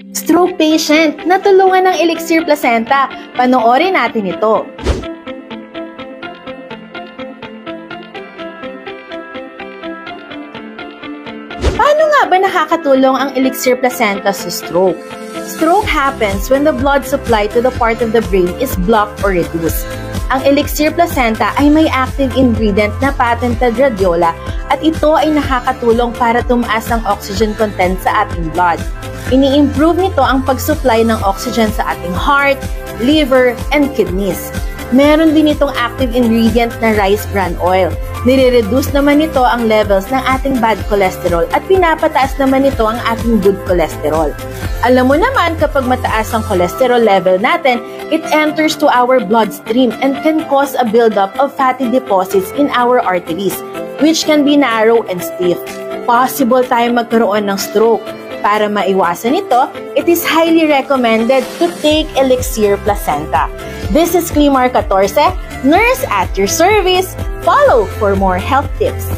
Stroke patient, natulungan ng Elixir Placenta. Panoorin natin ito. Paano nga ba nakakatulong ang Elixir Placenta sa stroke? Stroke happens when the blood supply to the part of the brain is blocked or reduced. Ang Elixir Placenta ay may active ingredient na patented rhodiola at ito ay nakakatulong para tumaas ang oxygen content sa ating blood. Ini-improve nito ang pag-supply ng oxygen sa ating heart, liver, and kidneys. Meron din itong active ingredient na rice bran oil. Nire-reduce naman nito ang levels ng ating bad cholesterol at pinapataas naman nito ang ating good cholesterol. Alam mo naman, kapag mataas ang cholesterol level natin, it enters to our bloodstream and can cause a buildup of fatty deposits in our arteries, which can be narrow and stiff. Possible tayong magkaroon ng stroke. Para maiwasan ito, it is highly recommended to take Elixir Placenta. This is Climar 14, nurse at your service. Follow for more health tips.